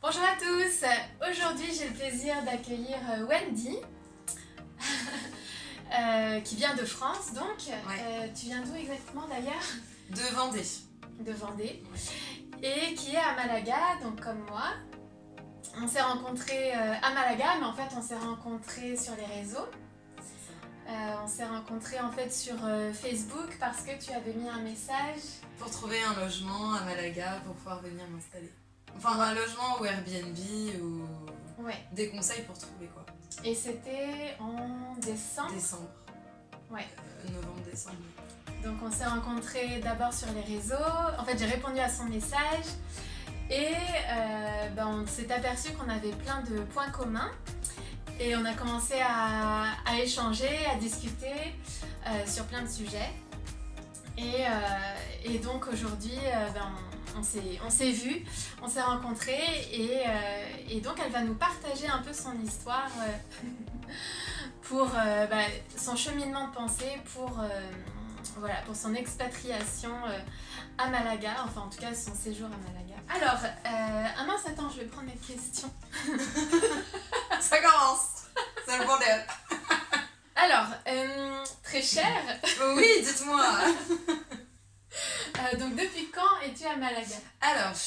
Bonjour à tous, aujourd'hui j'ai le plaisir d'accueillir Wendy qui vient de France donc. Ouais. Tu viens d'où exactement d'ailleurs? De Vendée. De Vendée. Et qui est à Malaga, donc comme moi. On s'est rencontrés à Malaga, mais en fait on s'est rencontrés sur les réseaux. On s'est rencontrés en fait sur Facebook parce que tu avais mis un message. Pour trouver un logement à Malaga pour pouvoir venir m'installer. Enfin, un logement ou Airbnb ou des conseils pour trouver quoi. Et c'était en décembre. Décembre. Ouais. Novembre-décembre. Donc on s'est rencontrés d'abord sur les réseaux. En fait, j'ai répondu à son message et on s'est aperçu qu'on avait plein de points communs. Et on a commencé à échanger, à discuter sur plein de sujets. Et donc aujourd'hui, on s'est vus, on s'est rencontrés et donc elle va nous partager un peu son histoire pour son cheminement de pensée, pour son expatriation à Malaga, enfin en tout cas son séjour à Malaga. Alors, attends, je vais prendre mes questions. Ça commence. C'est le bordel. Alors, très cher. Oui, dites-moi. Donc depuis quand es-tu à Malaga? Alors, je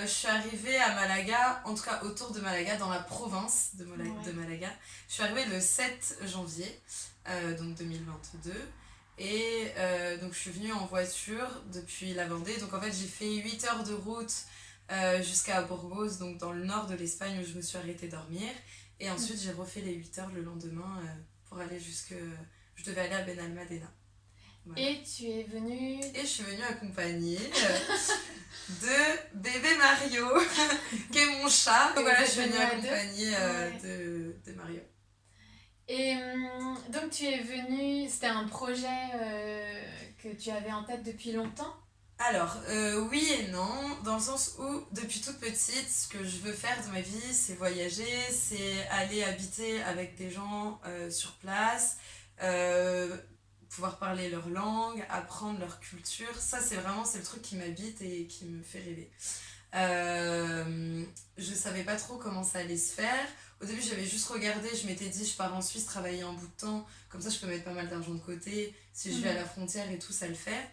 suis arrivée à Malaga, en tout cas autour de Malaga, dans la province de Malaga. Je suis arrivée le 7 janvier, donc 2022. Et donc je suis venue en voiture depuis la Vendée. Donc en fait j'ai fait 8 heures de route jusqu'à Burgos, donc dans le nord de l'Espagne où je me suis arrêtée dormir. Et ensuite j'ai refait les 8 heures le lendemain pour aller jusque... Je devais aller à Benalmádena. Voilà. Et tu es venue... Et je suis venue accompagnée de bébé Mario, qui est mon chat. Donc voilà, je suis venue accompagnée de Mario. Et donc tu es venue, c'était un projet que tu avais en tête depuis longtemps? Alors, oui et non, dans le sens où, depuis toute petite, ce que je veux faire de ma vie, c'est voyager, c'est aller habiter avec des gens sur place, pouvoir parler leur langue, apprendre leur culture. Ça, c'est le truc qui m'habite et qui me fait rêver. Je savais pas trop comment ça allait se faire. Au début, j'avais juste regardé, je m'étais dit, je pars en Suisse travailler un bout de temps, comme ça je peux mettre pas mal d'argent de côté, si je vais à la frontière et tout, ça le fait.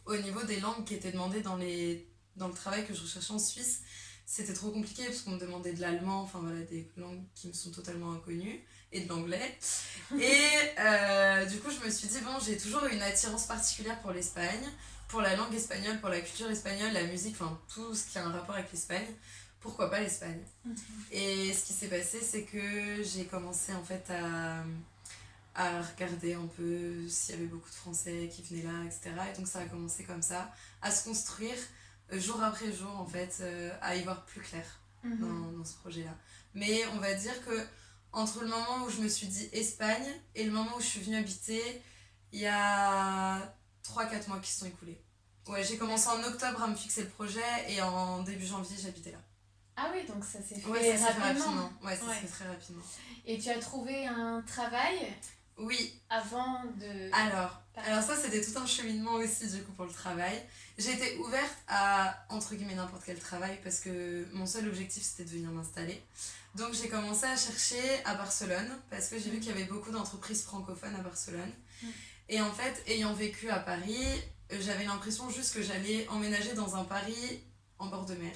Au niveau des langues qui étaient demandées dans le travail que je recherchais en Suisse, c'était trop compliqué parce qu'on me demandait de l'allemand, enfin voilà, des langues qui me sont totalement inconnues, et de l'anglais. Et du coup, je me suis dit, bon, j'ai toujours eu une attirance particulière pour l'Espagne, pour la langue espagnole, pour la culture espagnole, la musique, enfin tout ce qui a un rapport avec l'Espagne. Pourquoi pas l'Espagne? Et ce qui s'est passé, c'est que j'ai commencé en fait à regarder un peu s'il y avait beaucoup de Français qui venaient là, etc. Et donc ça a commencé comme ça, à se construire jour après jour en fait, à y voir plus clair dans ce projet-là. Mais on va dire que entre le moment où je me suis dit Espagne et le moment où je suis venue habiter, il y a 3-4 mois qui se sont écoulés. Ouais, j'ai commencé en octobre à me fixer le projet et en début janvier j'habitais là. Ah oui, donc ça s'est fait rapidement. Ouais, ça s'est fait très rapidement. Et tu as trouvé un travail? Oui. Avant de... Alors ça c'était tout un cheminement aussi du coup pour le travail. J'ai été ouverte à entre guillemets n'importe quel travail parce que mon seul objectif c'était de venir m'installer. Donc j'ai commencé à chercher à Barcelone parce que j'ai vu qu'il y avait beaucoup d'entreprises francophones à Barcelone. Et en fait, ayant vécu à Paris, j'avais l'impression juste que j'allais emménager dans un Paris en bord de mer.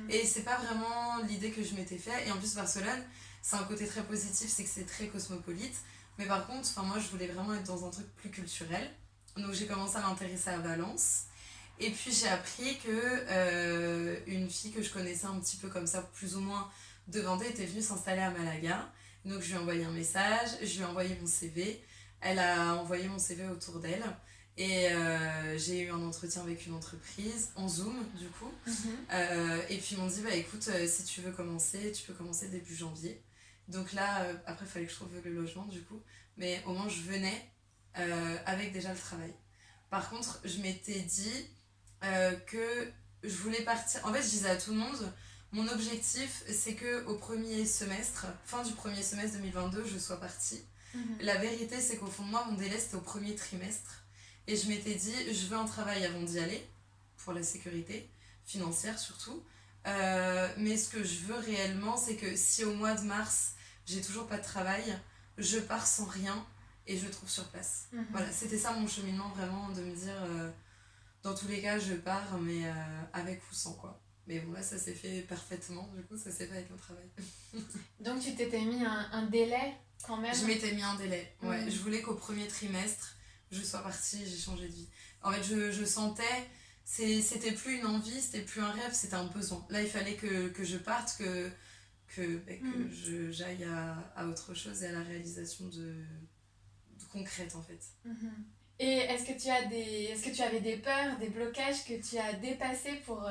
Et c'est pas vraiment l'idée que je m'étais fait. Et en plus Barcelone, c'est un côté très positif, c'est que c'est très cosmopolite. Mais par contre, moi je voulais vraiment être dans un truc plus culturel. Donc j'ai commencé à m'intéresser à Valence. Et puis j'ai appris que une fille que je connaissais un petit peu comme ça, plus ou moins de Vendée, était venue s'installer à Malaga. Donc je lui ai envoyé un message, je lui ai envoyé mon CV. Elle a envoyé mon CV autour d'elle. Et j'ai eu un entretien avec une entreprise en Zoom du coup. Et puis ils m'ont dit écoute, si tu veux commencer, tu peux commencer début janvier. Donc là, après, il fallait que je trouve le logement, du coup. Mais au moins, je venais avec déjà le travail. Par contre, je m'étais dit que je voulais partir... En fait, je disais à tout le monde, mon objectif, c'est qu'au premier semestre, fin du premier semestre 2022, je sois partie. La vérité, c'est qu'au fond de moi, mon délai, c'était au premier trimestre. Et je m'étais dit, je veux un travail avant d'y aller, pour la sécurité, financière surtout. Mais ce que je veux réellement, c'est que si au mois de mars, j'ai toujours pas de travail, je pars sans rien et je trouve sur place. Voilà, c'était ça mon cheminement, vraiment, de me dire, dans tous les cas, je pars, mais avec ou sans, quoi. Mais bon, là, ça s'est fait parfaitement, du coup, ça s'est fait avec mon travail. Donc tu t'étais mis un délai quand même. Je m'étais mis un délai, ouais. Je voulais qu'au premier trimestre, je sois partie, j'ai changé de vie. En fait, je sentais, c'était plus une envie, c'était plus un rêve, c'était un besoin. Là, il fallait que je parte, que j'aille à autre chose et à la réalisation de concrète, en fait. Et est-ce que tu avais des peurs, des blocages que tu as dépassés pour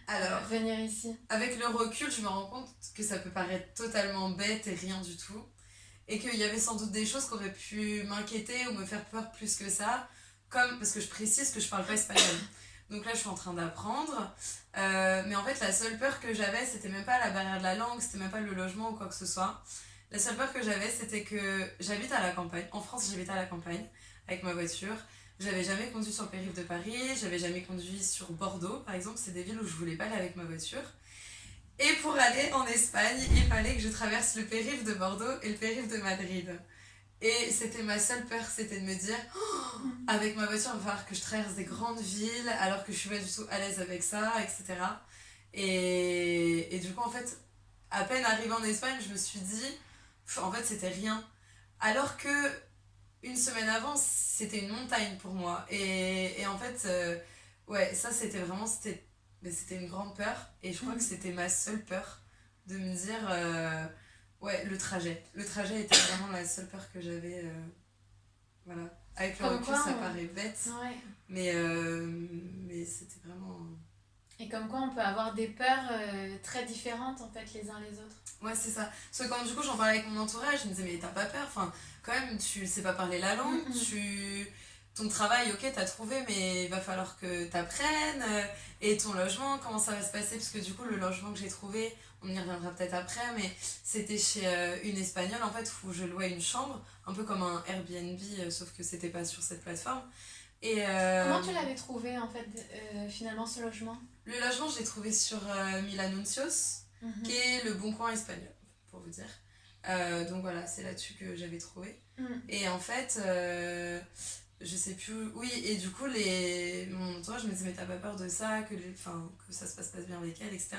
Alors, venir ici? avec le recul, je me rends compte que ça peut paraître totalement bête et rien du tout. Et qu'il y avait sans doute des choses qui auraient pu m'inquiéter ou me faire peur plus que ça. Comme, parce que je précise que je parle pas espagnol. Donc là, je suis en train d'apprendre. Mais en fait, la seule peur que j'avais, c'était même pas la barrière de la langue, c'était même pas le logement ou quoi que ce soit. La seule peur que j'avais, c'était que j'habite à la campagne. En France, j'habite à la campagne avec ma voiture. J'avais jamais conduit sur le périph' de Paris, j'avais jamais conduit sur Bordeaux, par exemple. C'est des villes où je voulais pas aller avec ma voiture. Et pour aller en Espagne, il fallait que je traverse le périph' de Bordeaux et le périph' de Madrid. Et c'était ma seule peur, c'était de me dire, avec ma voiture, il va falloir que je traverse des grandes villes alors que je suis pas du tout à l'aise avec ça, etc. Et du coup, en fait, à peine arrivée en Espagne, je me suis dit, en fait, c'était rien. Alors que une semaine avant, c'était une montagne pour moi. Et en fait, ouais, ça, c'était vraiment, c'était une grande peur. Et je crois que c'était ma seule peur de me dire, ouais, le trajet. Le trajet était vraiment la seule peur que j'avais. Voilà. Avec le recul, ça paraît bête. Ouais. Mais c'était vraiment. Et comme quoi, on peut avoir des peurs très différentes, en fait, les uns les autres. Ouais, c'est ça. Parce que quand du coup, j'en parlais avec mon entourage, je me disais, mais t'as pas peur? Enfin, quand même, tu sais pas parler la langue, ton travail, ok, t'as trouvé, mais il va falloir que t'apprennes. Et ton logement, comment ça va se passer? Parce que du coup, le logement que j'ai trouvé, on y reviendra peut-être après, mais c'était chez une Espagnole, en fait, où je louais une chambre, un peu comme un Airbnb, sauf que c'était pas sur cette plateforme. Et comment tu l'avais trouvé, en fait, finalement, ce logement? Le logement, je l'ai trouvé sur Milanuncios, qui est le bon coin espagnol, pour vous dire. Donc voilà, c'est là-dessus que j'avais trouvé. Et en fait, je sais plus. Oui, et du coup, mon entourage me disait, mais t'as pas peur de ça, que ça se passe pas bien avec elle, etc.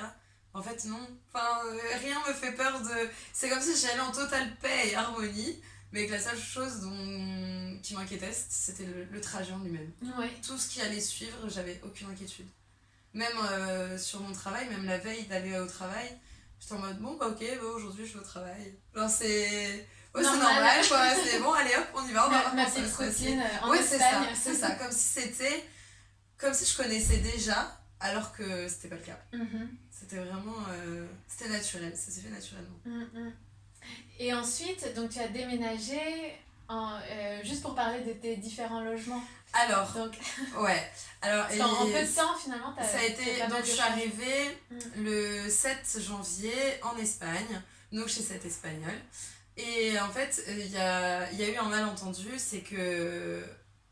En fait, non. Enfin, rien me fait peur de. C'est comme si j'allais en totale paix et harmonie, mais que la seule chose qui m'inquiétait, c'était le trajet en lui-même. Ouais. Tout ce qui allait suivre, j'avais aucune inquiétude. Même sur mon travail, même la veille d'aller au travail, j'étais en mode bon, bah ok, bah, aujourd'hui je vais au travail. Genre c'est. Ouais, c'est normal, quoi. C'est bon, allez hop, on y va, on va voir ma petite routine en ouais, Espagne. c'est ça. Comme si c'était. Comme si je connaissais déjà, alors que c'était pas le cas. C'était vraiment. C'était naturel, ça s'est fait naturellement. Et ensuite, donc tu as déménagé juste pour parler de tes différents logements. Alors, donc, ouais. Alors, en peu de temps, finalement, ça a été. Donc, je suis arrivée le 7 janvier en Espagne, donc chez cette Espagnole. Et en fait, il y a eu un malentendu, c'est que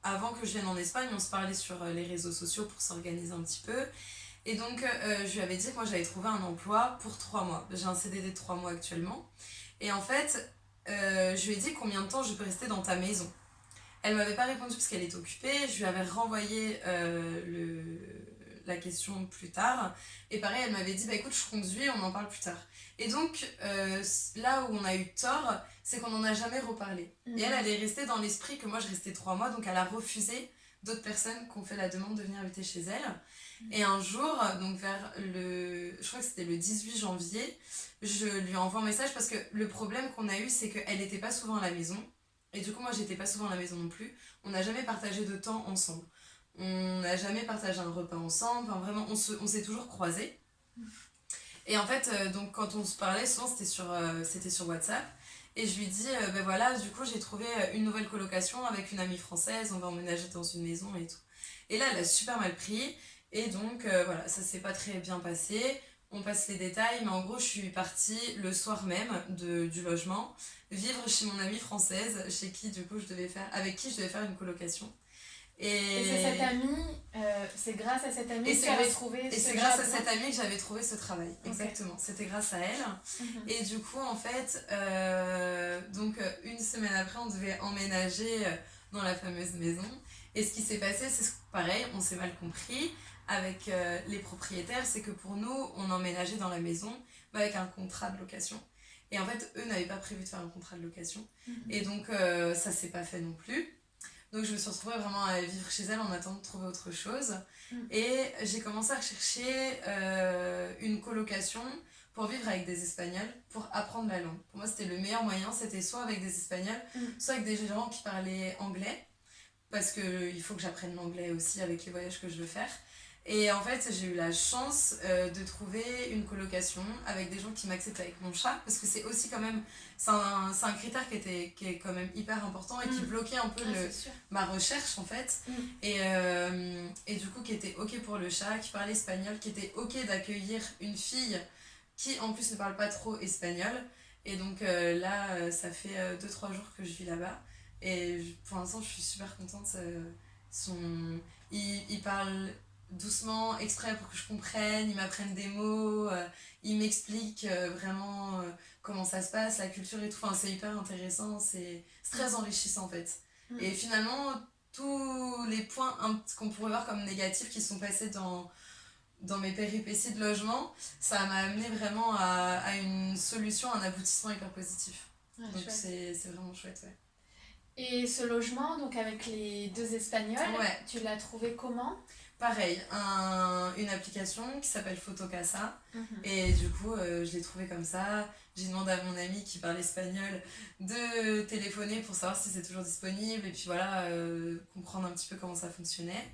avant que je vienne en Espagne, on se parlait sur les réseaux sociaux pour s'organiser un petit peu. Et donc, je lui avais dit que moi, j'avais trouvé un emploi pour 3 mois. J'ai un CDD de 3 mois actuellement. Et en fait, je lui ai dit combien de temps je peux rester dans ta maison. Elle m'avait pas répondu parce qu'elle était occupée. Je lui avais renvoyé la question plus tard. Et pareil, elle m'avait dit bah écoute, je conduis, on en parle plus tard. Et donc, là où on a eu tort, c'est qu'on n'en a jamais reparlé. Et elle est restée dans l'esprit que moi je restais 3 mois, donc elle a refusé d'autres personnes qui ont fait la demande de venir habiter chez elle. Et un jour, donc je crois que c'était le 18 janvier, je lui envoie un message parce que le problème qu'on a eu, c'est qu'elle n'était pas souvent à la maison. Et du coup, moi, j'étais pas souvent à la maison non plus. On n'a jamais partagé de temps ensemble. On n'a jamais partagé un repas ensemble. Enfin, vraiment, on s'est toujours croisés. Et en fait, donc, quand on se parlait, souvent, c'était sur WhatsApp. Et je lui dis, ben voilà, du coup, j'ai trouvé une nouvelle colocation avec une amie française. On va emménager dans une maison et tout. Et là, elle a super mal pris. Et donc, voilà, ça s'est pas très bien passé. On passe les détails, mais en gros, je suis partie le soir même du logement, vivre chez mon amie française, avec qui je devais faire une colocation. Et c'est cette amie, c'est grâce à cette amie que tu avais trouvé ce Et c'est grâce à cette amie que j'avais trouvé ce travail, exactement. C'était grâce à elle. Et du coup, en fait, donc une semaine après, on devait emménager dans la fameuse maison. Et ce qui s'est passé, c'est pareil, on s'est mal compris avec les propriétaires, c'est que pour nous, on emménageait dans la maison avec un contrat de location. Et en fait, eux n'avaient pas prévu de faire un contrat de location. Et donc, ça s'est pas fait non plus. Donc je me suis retrouvée vraiment à vivre chez elle en attendant de trouver autre chose. Et j'ai commencé à chercher une colocation pour vivre avec des Espagnols, pour apprendre la langue. Pour moi, c'était le meilleur moyen, c'était soit avec des Espagnols, soit avec des gens qui parlaient anglais, parce qu'il faut que j'apprenne l'anglais aussi avec les voyages que je veux faire. Et en fait, j'ai eu la chance de trouver une colocation avec des gens qui m'acceptent avec mon chat, parce que c'est aussi quand même, c'est un critère qui est quand même hyper important et qui bloquait un peu ma recherche en fait. Et du coup, qui était ok pour le chat, qui parlait espagnol, qui était ok d'accueillir une fille qui en plus ne parle pas trop espagnol. Et donc là, ça fait 2-3 jours que je vis là-bas. Et pour l'instant, je suis super contente. Ils parlent doucement, exprès pour que je comprenne, ils m'apprennent des mots, ils m'expliquent vraiment comment ça se passe, la culture et tout. Enfin, c'est hyper intéressant, c'est très enrichissant en fait. Et finalement, tous les points qu'on pourrait voir comme négatifs qui sont passés dans mes péripéties de logement, ça m'a amené vraiment à une solution, un aboutissement hyper positif. Donc c'est vraiment chouette, ouais. Et ce logement, donc avec les 2 Espagnols, tu l'as trouvé comment ? Pareil, une application qui s'appelle Fotocasa. Et du coup, je l'ai trouvé comme ça. J'ai demandé à mon ami qui parle espagnol de téléphoner pour savoir si c'est toujours disponible. Et puis voilà, comprendre un petit peu comment ça fonctionnait.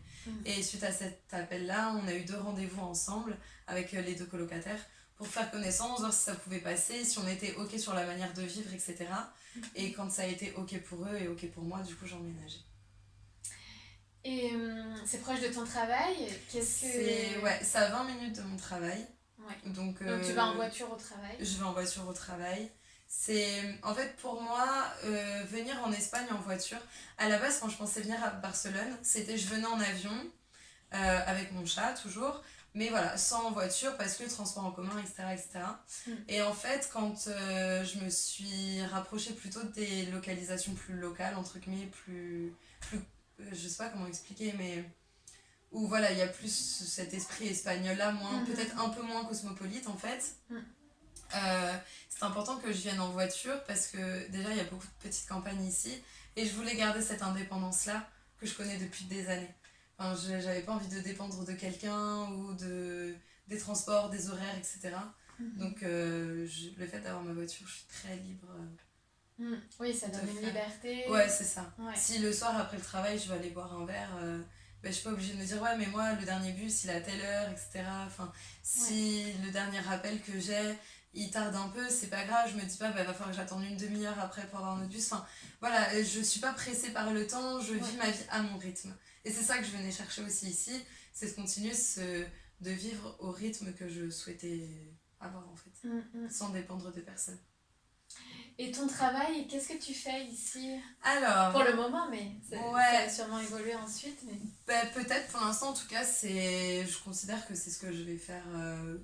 Et suite à cet appel-là, on a eu 2 rendez-vous ensemble avec les 2 colocataires pour faire connaissance, voir si ça pouvait passer, si on était OK sur la manière de vivre, etc. Et quand ça a été OK pour eux et OK pour moi, du coup, j'ai emménagé. Et c'est proche de ton travail ? C'est à 20 minutes de mon travail. Donc tu vas en voiture au travail ? Je vais en voiture au travail. En fait, pour moi, venir en Espagne en voiture, à la base, quand je pensais venir à Barcelone, je venais en avion, avec mon chat, toujours. Mais voilà, sans voiture, parce que transport en commun, etc. etc. Et en fait, quand je me suis rapprochée plutôt des localisations plus locales, entre guillemets, plus je sais pas comment expliquer, mais où voilà, il y a plus cet esprit espagnol là, peut-être un peu moins cosmopolite en fait. C'est important que je vienne en voiture parce que déjà il y a beaucoup de petites campagnes ici et je voulais garder cette indépendance là que je connais depuis des années. Enfin, j'avais pas envie de dépendre de quelqu'un ou des transports, des horaires, etc. Donc le fait d'avoir ma voiture, je suis très libre. Oui, ça donne une liberté. Ouais, c'est ça. Si le soir après le travail je vais aller boire un verre, je suis pas obligée de me dire ouais mais moi le dernier bus il est à telle heure, etc. Enfin, si le dernier rappel que j'ai il tarde un peu, c'est pas grave, je me dis pas va falloir que j'attende une demi-heure après pour avoir un autre bus. Enfin voilà, je suis pas pressée par le temps, je vis ma vie à mon rythme. Et c'est ça que je venais chercher aussi ici, c'est de continuer de vivre au rythme que je souhaitais avoir en fait, sans dépendre de personne. Et ton travail, qu'est-ce que tu fais ici ? Alors, pour le moment, mais ça va sûrement évoluer ensuite. Mais... peut-être pour l'instant, en tout cas, je considère que c'est ce que je vais faire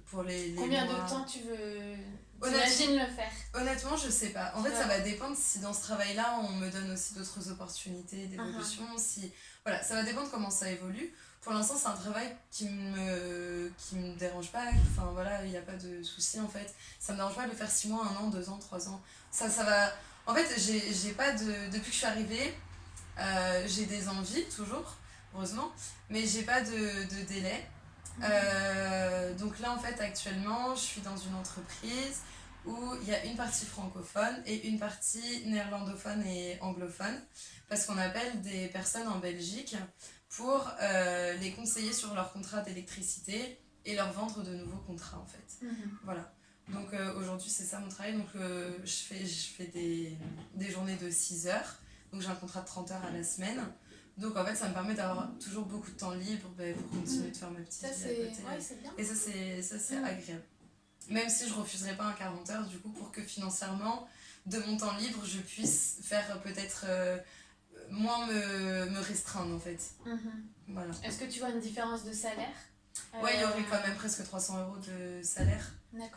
pour les Combien mois. de temps tu imagines le faire ? Honnêtement, je sais pas. En fait, ça va dépendre si dans ce travail-là, on me donne aussi d'autres opportunités d'évolution. Voilà, ça va dépendre comment ça évolue. Pour l'instant, c'est un travail qui me dérange pas. Enfin voilà, il n'y a pas de souci en fait. Ça me dérange pas de le faire 6 mois, 1 an, 2 ans, 3 ans. Ça va. En fait, j'ai pas depuis que je suis arrivée, j'ai des envies toujours, heureusement, mais j'ai pas de délai. Donc là, en fait, actuellement, je suis dans une entreprise où il y a une partie francophone et une partie néerlandophone et anglophone, parce qu'on appelle des personnes en Belgique pour les conseiller sur leur contrat d'électricité et leur vendre de nouveaux contrats en fait. Voilà. Donc aujourd'hui c'est ça mon travail, donc je fais des journées de 6 heures, donc j'ai un contrat de 30 heures à la semaine. Donc en fait ça me permet d'avoir toujours beaucoup de temps libre pour continuer de faire ma petite vie à côté. C'est bien. Et ça c'est agréable. Même si je refuserais pas un 40 heures du coup pour que financièrement de mon temps libre je puisse faire peut-être moins me restreindre en fait. Voilà. Est-ce que tu vois une différence de salaire? Ouais, il y aurait quand même presque 300 € de salaire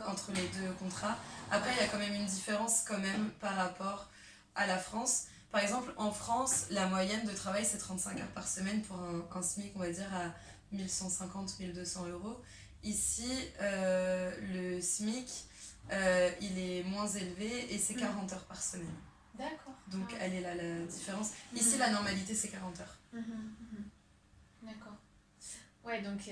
entre les deux contrats. Après, il y a quand même une différence quand même par rapport à la France. Par exemple, en France, la moyenne de travail, c'est 35 heures par semaine pour un SMIC, on va dire, à 1150-1200 €. Ici, le SMIC, il est moins élevé et c'est 40 heures par semaine. D'accord. Donc, elle est là la différence. Ici, la normalité, c'est 40 heures. D'accord. Ouais, donc...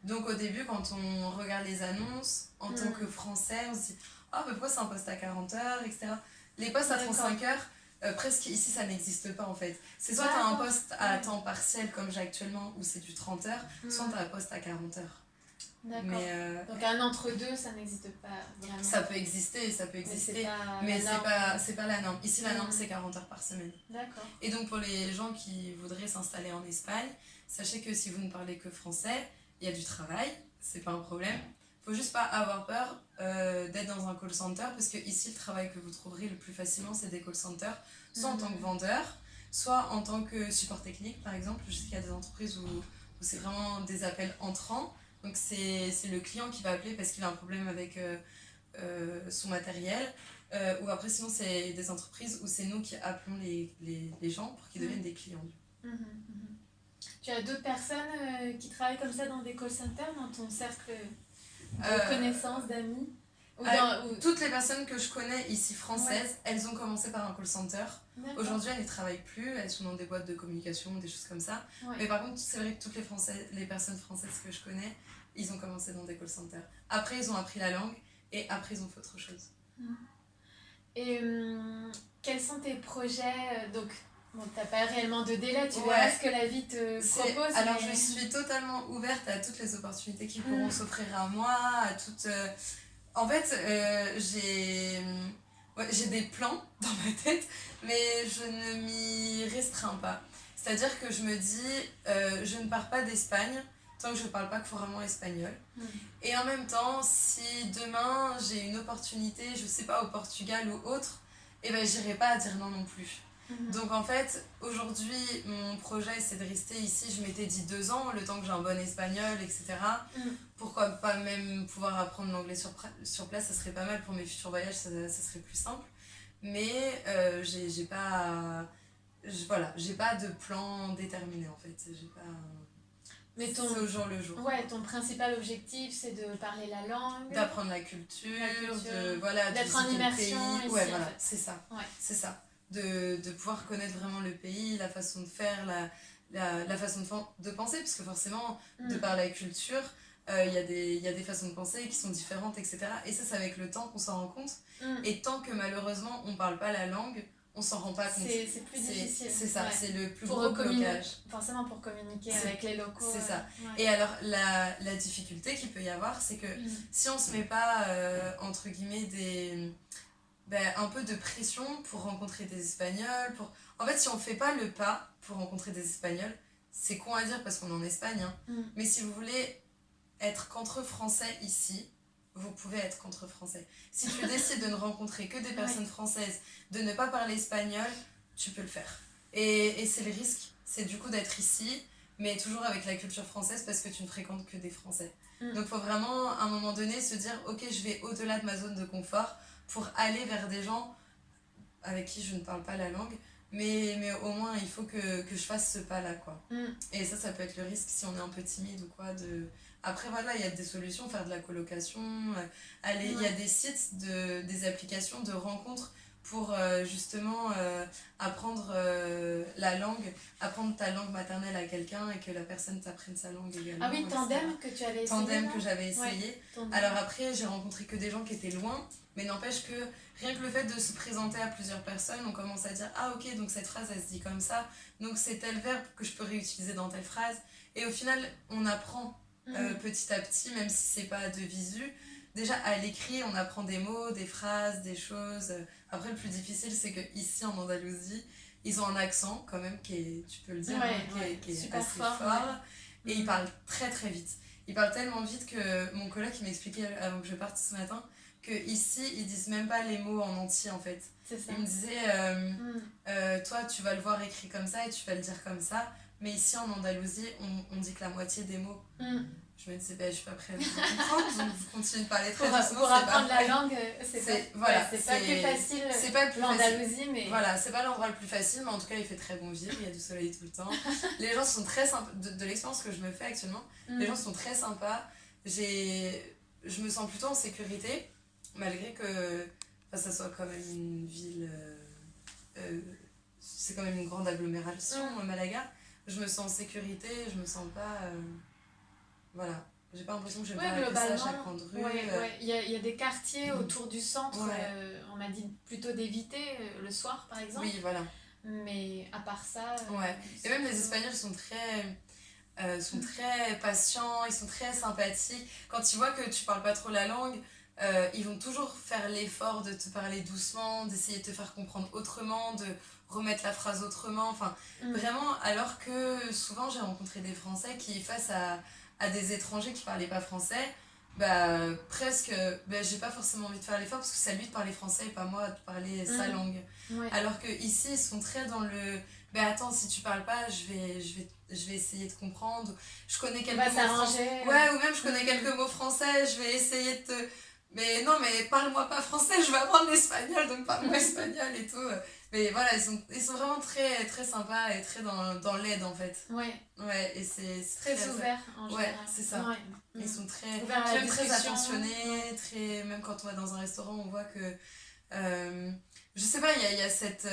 Donc, au début, quand on regarde les annonces, en tant que Français, on se dit « Oh, mais pourquoi c'est un poste à 40 heures, etc. » Les postes à 35 heures, presque ici, ça n'existe pas, en fait. C'est soit tu as un poste à temps partiel, comme j'ai actuellement, où c'est du 30 heures, soit tu as un poste à 40 heures. D'accord. Donc un entre-deux, ça n'existe pas vraiment. Ça peut exister, mais c'est pas la norme. Ici, la norme, c'est 40 heures par semaine. D'accord. Et donc, pour les gens qui voudraient s'installer en Espagne, sachez que si vous ne parlez que français, il y a du travail, c'est pas un problème. Faut juste pas avoir peur d'être dans un call center, parce que ici, le travail que vous trouverez le plus facilement, c'est des call centers, soit en tant que vendeur, soit en tant que support technique, par exemple. Je sais qu'il y a des entreprises où c'est vraiment des appels entrants. Donc c'est le client qui va appeler parce qu'il a un problème avec son matériel. Ou après sinon c'est des entreprises où c'est nous qui appelons les gens pour qu'ils deviennent des clients. Tu as d'autres personnes qui travaillent comme ça dans des call centers, dans ton cercle de connaissances, d'amis? Toutes les personnes que je connais ici françaises, elles ont commencé par un call center. Aujourd'hui, elles ne travaillent plus, elles sont dans des boîtes de communication, des choses comme ça. Mais par contre, c'est vrai que toutes les personnes françaises que je connais, ils ont commencé dans des call centers. Après, ils ont appris la langue et après, ils ont fait autre chose. Et quels sont tes projets? Donc, bon, tu n'as pas réellement de délai, tu verras ce que la vie te propose. Alors, je suis totalement ouverte à toutes les opportunités qui pourront s'offrir à moi, à toutes... En fait, j'ai des plans dans ma tête, mais je ne m'y restreins pas. C'est-à-dire que je me dis, je ne pars pas d'Espagne tant que je ne parle pas couramment espagnol. Et en même temps, si demain j'ai une opportunité, je ne sais pas, au Portugal ou autre, eh ben, j'irai pas à dire non plus. Donc en fait, aujourd'hui, mon projet c'est de rester ici. Je m'étais dit 2 ans, le temps que j'ai un bon espagnol, etc. Pourquoi pas même pouvoir apprendre l'anglais sur place, ça serait pas mal pour mes futurs voyages, ça serait plus simple. Mais j'ai pas de plan déterminé en fait. Mais c'est au jour le jour. Ouais, ton principal objectif c'est de parler la langue, d'apprendre la culture, d'être en immersion ici. Ouais, voilà, c'est ça. Ouais. C'est ça. De pouvoir connaître vraiment le pays, la façon de faire, la façon de penser, parce que forcément, de par la culture, il y a des façons de penser qui sont différentes, etc. Et ça, c'est avec le temps qu'on s'en rend compte. Et tant que malheureusement, on ne parle pas la langue, on s'en rend pas compte. C'est plus difficile. C'est ça, c'est le plus gros blocage. Forcément pour communiquer avec les locaux. C'est ça. Et alors, la difficulté qu'il peut y avoir, c'est que si on se met pas, entre guillemets, un peu de pression pour rencontrer des Espagnols. En fait, si on fait pas le pas pour rencontrer des Espagnols, c'est con à dire parce qu'on est en Espagne, mais si vous voulez être qu'entre Français ici, vous pouvez être qu'entre Français. Si tu décides de ne rencontrer que des personnes françaises, de ne pas parler espagnol, tu peux le faire. Et c'est le risque, c'est du coup d'être ici, mais toujours avec la culture française parce que tu ne fréquentes que des Français. Donc il faut vraiment, à un moment donné, se dire « Ok, je vais au-delà de ma zone de confort » pour aller vers des gens avec qui je ne parle pas la langue, mais au moins il faut que je fasse ce pas-là, quoi. Et ça peut être le risque si on est un peu timide ou quoi. Après, voilà, il y a des solutions, faire de la colocation, il y a des sites, des applications de rencontres pour justement apprendre la langue, apprendre ta langue maternelle à quelqu'un et que la personne t'apprenne sa langue également. Ah oui, Tandem que tu avais essayé. Tandem que j'avais essayé. Alors après, j'ai rencontré que des gens qui étaient loin, mais n'empêche que rien que le fait de se présenter à plusieurs personnes, on commence à dire « Ah ok, donc cette phrase elle se dit comme ça, donc c'est tel verbe que je peux réutiliser dans telle phrase. » Et au final, on apprend petit à petit, même si c'est pas de visu. Déjà, à l'écrit, on apprend des mots, des phrases, des choses. Après, le plus difficile, c'est qu'ici, en Andalousie, ils ont un accent, quand même, qui est, tu peux le dire, qui est super assez fort. Et ils parlent très, très vite. Ils parlent tellement vite que mon collègue, il m'expliquait, avant que je parte ce matin, que ici ils disent même pas les mots en entier en fait. C'est ça. Il me disait, toi tu vas le voir écrit comme ça et tu vas le dire comme ça, mais ici en Andalousie on dit que la moitié des mots. Je me disais, je suis pas prête à vous comprendre, donc vous continuez de parler très doucement. Pour apprendre la langue, c'est pas plus facile c'est pas le plus l'Andalousie, mais... Voilà, c'est pas l'endroit le plus facile, mais en tout cas il fait très bon vivre, il y a du soleil tout le temps. Les gens sont très sympas, de l'expérience que je me fais actuellement, les gens sont très sympas. Je me sens plutôt en sécurité, malgré que ça soit quand même une ville... c'est quand même une grande agglomération, Malaga. Je me sens en sécurité, je me sens pas... voilà, j'ai pas l'impression que je vais me faire arrêter ça à chaque coin de rue. Il y a des quartiers autour du centre, on m'a dit plutôt d'éviter le soir par exemple. Oui, voilà. Mais à part ça... Et même les Espagnols sont très patients, ils sont très sympathiques. Quand ils voient que tu parles pas trop la langue, ils vont toujours faire l'effort de te parler doucement, d'essayer de te faire comprendre autrement, de remettre la phrase autrement. Enfin, vraiment, alors que souvent j'ai rencontré des Français qui, face à des étrangers qui parlaient pas français, presque, j'ai pas forcément envie de faire l'effort parce que c'est à lui de parler français et pas moi de parler sa langue. Alors que ici ils sont très dans le attends, si tu parles pas, je vais essayer de comprendre. Je connais quelques mots français. Ouais, ou même je connais quelques mots français, je vais essayer de te... Mais non, mais parle-moi pas français, je vais apprendre l'espagnol, donc parle-moi espagnol et tout. Mais voilà, ils sont vraiment très, très sympas et très dans l'aide en fait. Ouais, et c'est très ouvert en général. Ouais, c'est ça. Ils sont très attentionnés, très... même quand on va dans un restaurant, on voit que... je sais pas, il y a cette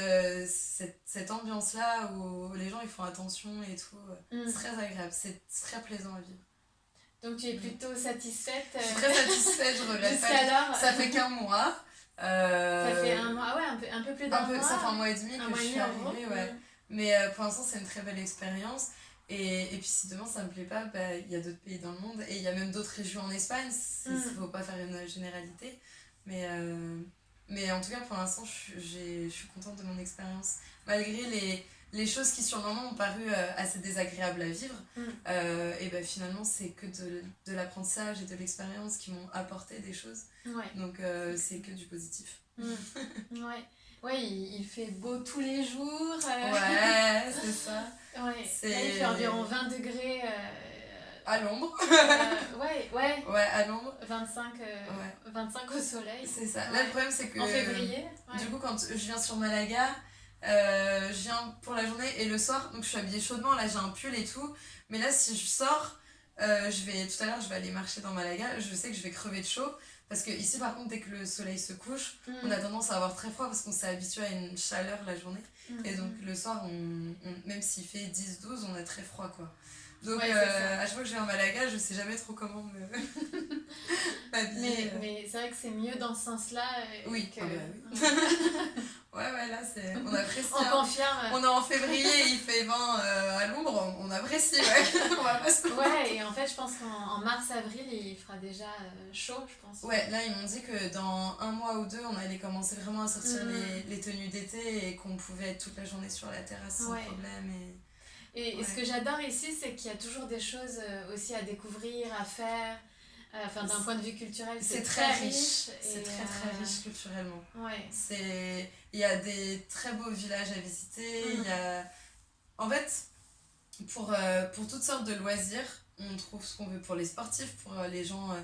ambiance-là où les gens ils font attention et tout. C'est très agréable, c'est très plaisant à vivre. Donc tu es plutôt satisfaite Je suis très satisfaite, je regrette pas. Jusqu'alors. Ça fait qu'un mois. Ça fait un mois, un peu plus d'un mois. Ça fait un mois et demi que je suis arrivée, Mais pour l'instant, c'est une très belle expérience. Et puis si demain ça me plaît pas, il y a d'autres pays dans le monde. Et il y a même d'autres régions en Espagne. Il faut pas faire une généralité. Mais en tout cas, pour l'instant, je suis contente de mon expérience. Malgré les choses qui, sur le moment, ont paru assez désagréables à vivre, et finalement, c'est que de l'apprentissage et de l'expérience qui m'ont apporté des choses. Donc, c'est que du positif. Il fait beau tous les jours. Ouais, c'est ça. Là, il fait environ 20 degrés. À l'ombre. Ouais, à l'ombre. 25 au soleil. C'est ça. Là, le problème, c'est que... En février. Du coup, quand je viens sur Malaga, je viens pour la journée et le soir, donc je suis habillée chaudement, là j'ai un pull et tout. Mais là, si je sors, tout à l'heure, je vais aller marcher dans Malaga, je sais que je vais crever de chaud. Parce que ici, par contre, dès que le soleil se couche, on a tendance à avoir très froid parce qu'on s'est habitué à une chaleur la journée. Et donc, le soir, même s'il fait 10-12, on a très froid, quoi. Donc, à chaque fois que je vais en Malaga, je sais jamais trop comment m'habiller. Mais c'est vrai que c'est mieux dans ce sens-là. Oui, que... ouais, là, on apprécie. On confirme. On est en février, il fait 20 à l'ombre, on apprécie, on va pas se Ouais, et en fait, je pense qu'en mars-avril, il fera déjà chaud, je pense. Ouais, là, ils m'ont dit que dans un mois ou deux, on allait commencer vraiment à sortir les tenues d'été et qu'on pouvait être toute la journée sur la terrasse sans problème. Et ce que j'adore ici, c'est qu'il y a toujours des choses aussi à découvrir, à faire. D'un point de vue culturel, c'est très riche. C'est très riche culturellement. Ouais. Il y a des très beaux villages à visiter. Il y a... En fait, pour toutes sortes de loisirs, on trouve ce qu'on veut pour les sportifs, pour les gens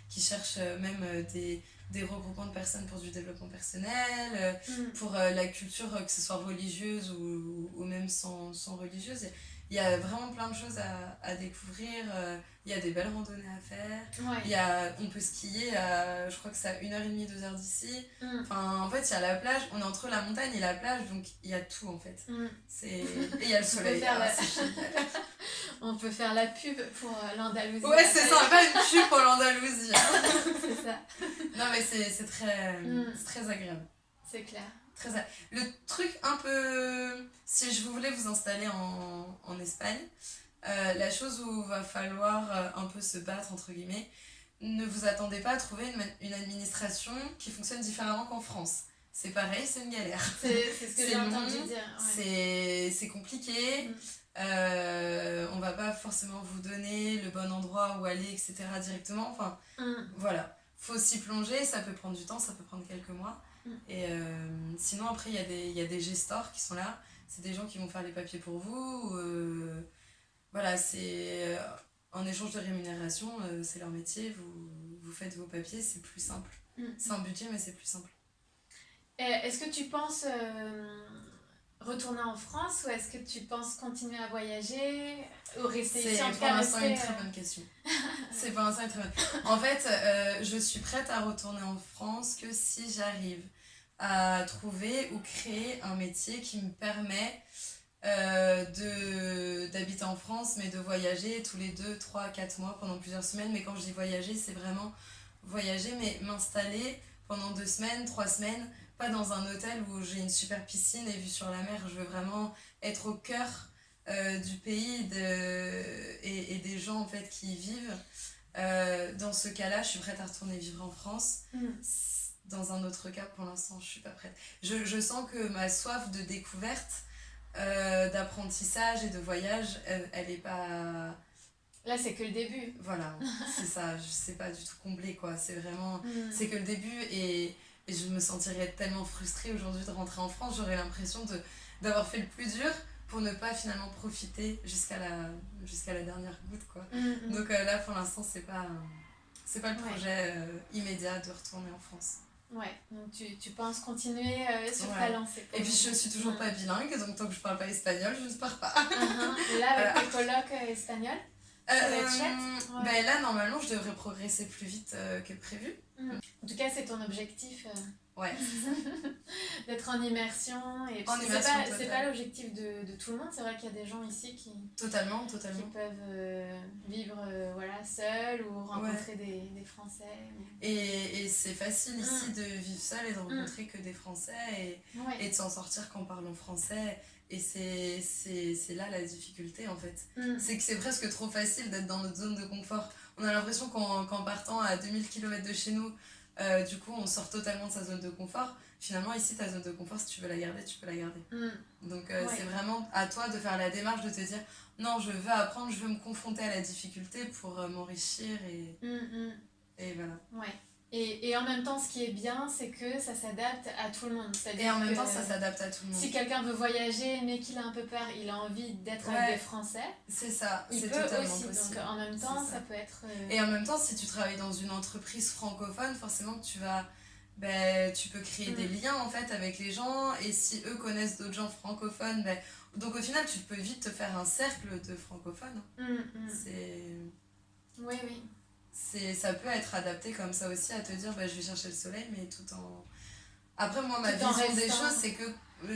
qui cherchent même des regroupements de personnes pour du développement personnel, pour la culture, que ce soit religieuse ou même sans religieuse. Il y a vraiment plein de choses à découvrir. Il y a des belles randonnées à faire. On peut skier je crois que c'est à 1h30, 2h d'ici. Enfin, en fait, il y a la plage. On est entre la montagne et la plage, donc il y a tout en fait. Et il y a le soleil. On peut faire la pub pour l'Andalousie. Ouais, c'est ça, pas une pub pour l'Andalousie. C'est ça. Non, mais c'est très agréable. C'est clair. Le truc un peu... Si je voulais vous installer en Espagne, la chose où il va falloir un peu se battre, entre guillemets, ne vous attendez pas à trouver une administration qui fonctionne différemment qu'en France. C'est pareil, c'est une galère. C'est ce que j'ai entendu dire. C'est compliqué. On va pas forcément vous donner le bon endroit où aller, etc. directement. Enfin, voilà. faut s'y plonger, ça peut prendre du temps, ça peut prendre quelques mois. Et sinon, après, il y a des gestors qui sont là. C'est des gens qui vont faire les papiers pour vous. Voilà, c'est en échange de rémunération, c'est leur métier. Vous faites vos papiers, c'est plus simple. C'est un budget, mais c'est plus simple. Est-ce que tu penses retourner en France ou est-ce que tu penses continuer à voyager ou rester ici? C'est pour l'instant une très bonne question. C'est pour l'instant une très bonne question. En fait, je suis prête à retourner en France que si j'arrive à trouver ou créer un métier qui me permet d'habiter en France, mais de voyager tous les 2, 3, 4 mois pendant plusieurs semaines. Mais quand je dis voyager, c'est vraiment voyager, mais m'installer pendant 2 semaines, 3 semaines, pas dans un hôtel où j'ai une super piscine et vue sur la mer. Je veux vraiment être au cœur du pays et des gens en fait qui y vivent. Dans ce cas-là, je suis prête à retourner vivre en France. Dans un autre cas, pour l'instant, je suis pas prête. Je sens que ma soif de découverte, d'apprentissage et de voyage, elle est pas... Là, c'est que le début. Voilà, c'est ça. Je sais pas du tout combler, quoi. C'est vraiment... C'est que le début et je me sentirais tellement frustrée aujourd'hui de rentrer en France. J'aurais l'impression d'avoir fait le plus dur pour ne pas finalement profiter jusqu'à la dernière goutte, quoi. Donc là, pour l'instant, c'est pas le projet immédiat de retourner en France. Ouais, donc tu penses continuer sur ta lancée. Et puis je suis toujours pas bilingue, donc tant que je parle pas espagnol, je ne pars pas. Et là, avec tes colocs espagnols, ça va être chouette. Ben là, normalement, je devrais progresser plus vite que prévu. En tout cas, c'est ton objectif. Ouais. D'être en immersion. Et c'est pas l'objectif de tout le monde. C'est vrai qu'il y a des gens ici qui peuvent vivre seuls ou rencontrer des Français. Et c'est facile ici de vivre seul et de rencontrer que des Français et de s'en sortir qu'en parlant français. Et c'est là la difficulté en fait. C'est que c'est presque trop facile d'être dans notre zone de confort. On a l'impression qu'en partant à 2000 km de chez nous, du coup on sort totalement de sa zone de confort. Finalement ici ta zone de confort, si tu veux la garder, tu peux la garder. Donc c'est vraiment à toi de faire la démarche de te dire non, je veux apprendre, je veux me confronter à la difficulté pour m'enrichir et voilà. Ouais. Et en même temps, ce qui est bien, c'est que ça s'adapte à tout le monde. Et en même temps, ça s'adapte à tout le monde. Si quelqu'un veut voyager, mais qu'il a un peu peur, il a envie d'être avec des Français. C'est ça, c'est totalement aussi, possible. Donc en même temps, ça peut être... Et en même temps, si tu travailles dans une entreprise francophone, forcément que tu peux créer des liens en fait avec les gens. Et si eux connaissent d'autres gens francophones, donc au final, tu peux vite te faire un cercle de francophones. Oui. Ça peut être adapté comme ça aussi à te dire je vais chercher le soleil, mais tout en... Après moi ma vision des choses c'est que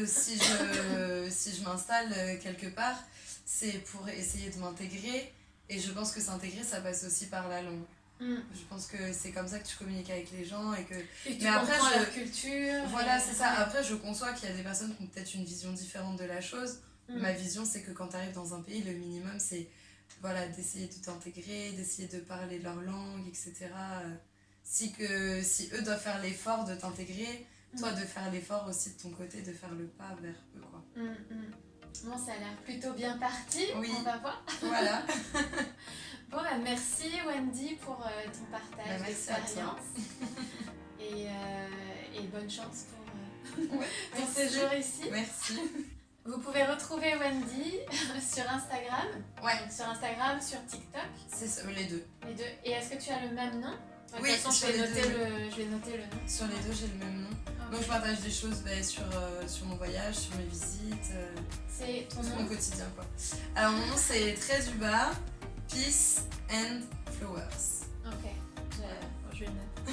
si je m'installe quelque part, c'est pour essayer de m'intégrer, et je pense que s'intégrer ça passe aussi par la langue. Je pense que c'est comme ça que tu communiques avec les gens et tu comprends leur culture. Voilà, c'est ça. Après je conçois qu'il y a des personnes qui ont peut-être une vision différente de la chose. Ma vision c'est que quand tu arrives dans un pays, le minimum c'est d'essayer de t'intégrer, d'essayer de parler leur langue, etc. Si eux doivent faire l'effort de t'intégrer, toi de faire l'effort aussi de ton côté, de faire le pas vers eux, quoi. Bon, ça a l'air plutôt bien parti, on va voir. Voilà. Bon, merci Wendy pour ton partage d'expérience. Et bonne chance pour ce jour ici. Merci. Vous pouvez retrouver Wendy sur Instagram. Ouais. Donc sur Instagram, sur TikTok. C'est ça, les deux. Les deux. Et est-ce que tu as le même nom? Oui, de toute façon, je vais noter le nom. Sur les deux, j'ai le même nom. Okay. Donc je partage des choses sur mon voyage, sur mes visites. C'est ton nom? Mon quotidien, quoi. Alors mon nom c'est Très du bas, Peace and Flowers. Ok, je le note.